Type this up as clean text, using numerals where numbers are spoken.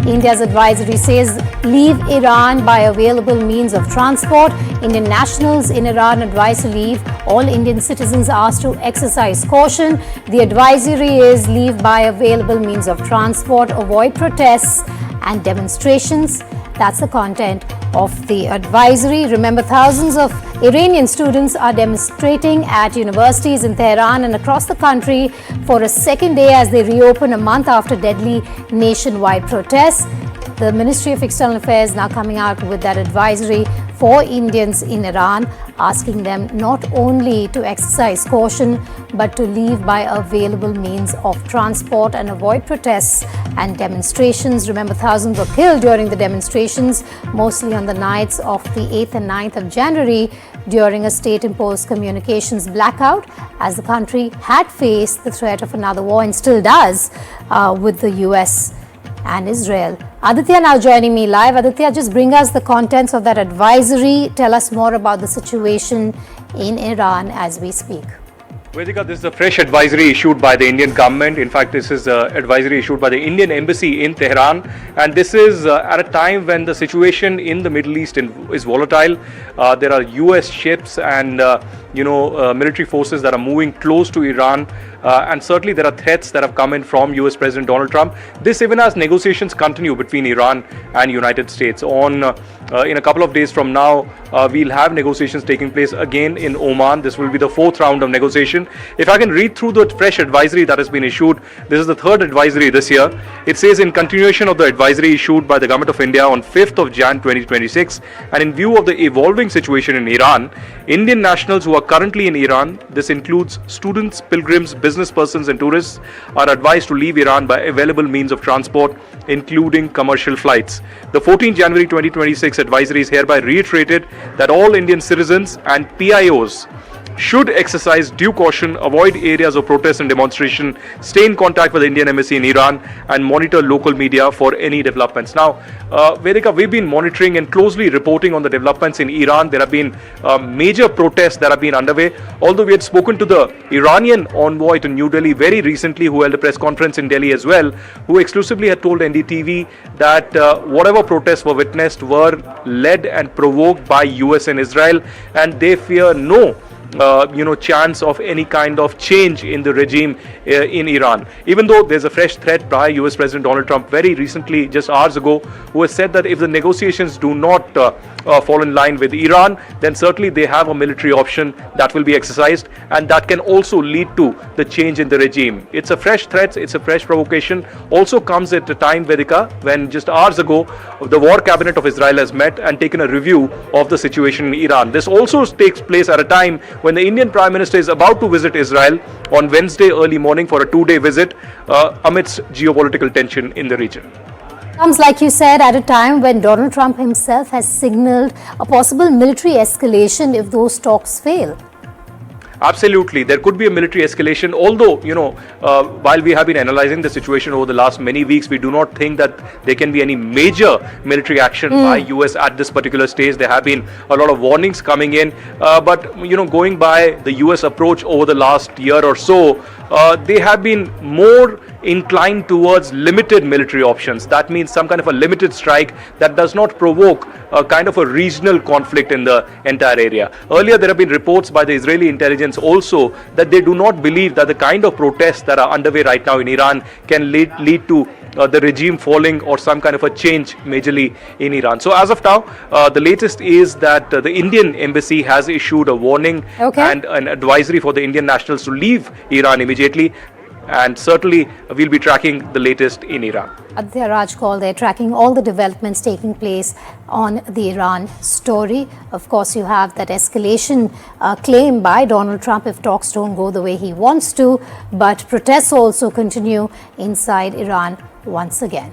India's advisory says leave Iran by available means of transport. Indian nationals in Iran advised to leave. All Indian citizens asked to exercise caution. The advisory is leave by available means of transport, avoid protests and demonstrations. That's the content of the advisory. Remember, thousands of Iranian students are demonstrating at universities in Tehran and across the country for a second day as they reopen a month after deadly nationwide protests. The Ministry of External Affairs now coming out with that advisory for Indians in Iran, asking them not only to exercise caution but to leave by available means of transport and avoid protests and demonstrations. Remember, thousands were killed during the demonstrations, mostly on the nights of the 8th and 9th of January during a state-imposed communications blackout, as the country had faced the threat of another war and still does with the US and Israel. Aditya now joining me live. Aditya, just bring us the contents of that advisory. Tell us more about the situation in Iran as we speak. Vedika, this is a fresh advisory issued by the Indian government. In fact, this is an advisory issued by the Indian embassy in Tehran. And this is at a time when the situation in the Middle East is volatile. There are US ships and military forces that are moving close to Iran. And certainly there are threats that have come in from US President Donald Trump. This even as negotiations continue between Iran and United States. In a couple of days from now, we'll have negotiations taking place again in Oman. This will be the fourth round of negotiation. If I can read through the fresh advisory that has been issued, this is the third advisory this year. It says, in continuation of the advisory issued by the Government of India on 5th of Jan 2026, and in view of the evolving situation in Iran, Indian nationals who are currently in Iran, this includes students, pilgrims, business persons and tourists, are advised to leave Iran by available means of transport, including commercial flights. The 14th January 2026 advisory is hereby reiterated that all Indian citizens and PIOs should exercise due caution, avoid areas of protest and demonstration, stay in contact with the Indian embassy in Iran, and monitor local media for any developments. Now, Vedika, we've been monitoring and closely reporting on the developments in Iran. There have been major protests that have been underway. Although we had spoken to the Iranian envoy to New Delhi very recently, who held a press conference in Delhi as well, who exclusively had told NDTV that whatever protests were witnessed were led and provoked by US and Israel, and they fear no chance of any kind of change in the regime in Iran. Even though there's a fresh threat by US President Donald Trump very recently, just hours ago, who has said that if the negotiations do not fall in line with Iran, then certainly they have a military option that will be exercised, and that can also lead to the change in the regime. It's a fresh threat, it's a fresh provocation. Also comes at a time, Vedika, when just hours ago, the war cabinet of Israel has met and taken a review of the situation in Iran. This also takes place at a time when the Indian Prime Minister is about to visit Israel on Wednesday early morning for a two-day visit amidst geopolitical tension in the region. Comes, like you said, at a time when Donald Trump himself has signaled a possible military escalation if those talks fail. Absolutely. There could be a military escalation, although, while we have been analyzing the situation over the last many weeks, we do not think that there can be any major military action by US at this particular stage. There have been a lot of warnings coming in, but, going by the US approach over the last year or so, they have been more inclined towards limited military options. That means some kind of a limited strike that does not provoke a kind of a regional conflict in the entire area. Earlier, there have been reports by the Israeli intelligence also that they do not believe that the kind of protests that are underway right now in Iran can lead to the regime falling or some kind of a change majorly in Iran. So as of now, the latest is that the Indian embassy has issued a warning and an advisory for the Indian nationals to leave Iran immediately. And certainly, we'll be tracking the latest in Iran. Aditya Raj call there, tracking all the developments taking place on the Iran story. Of course, you have that escalation claim by Donald Trump if talks don't go the way he wants to. But protests also continue inside Iran once again.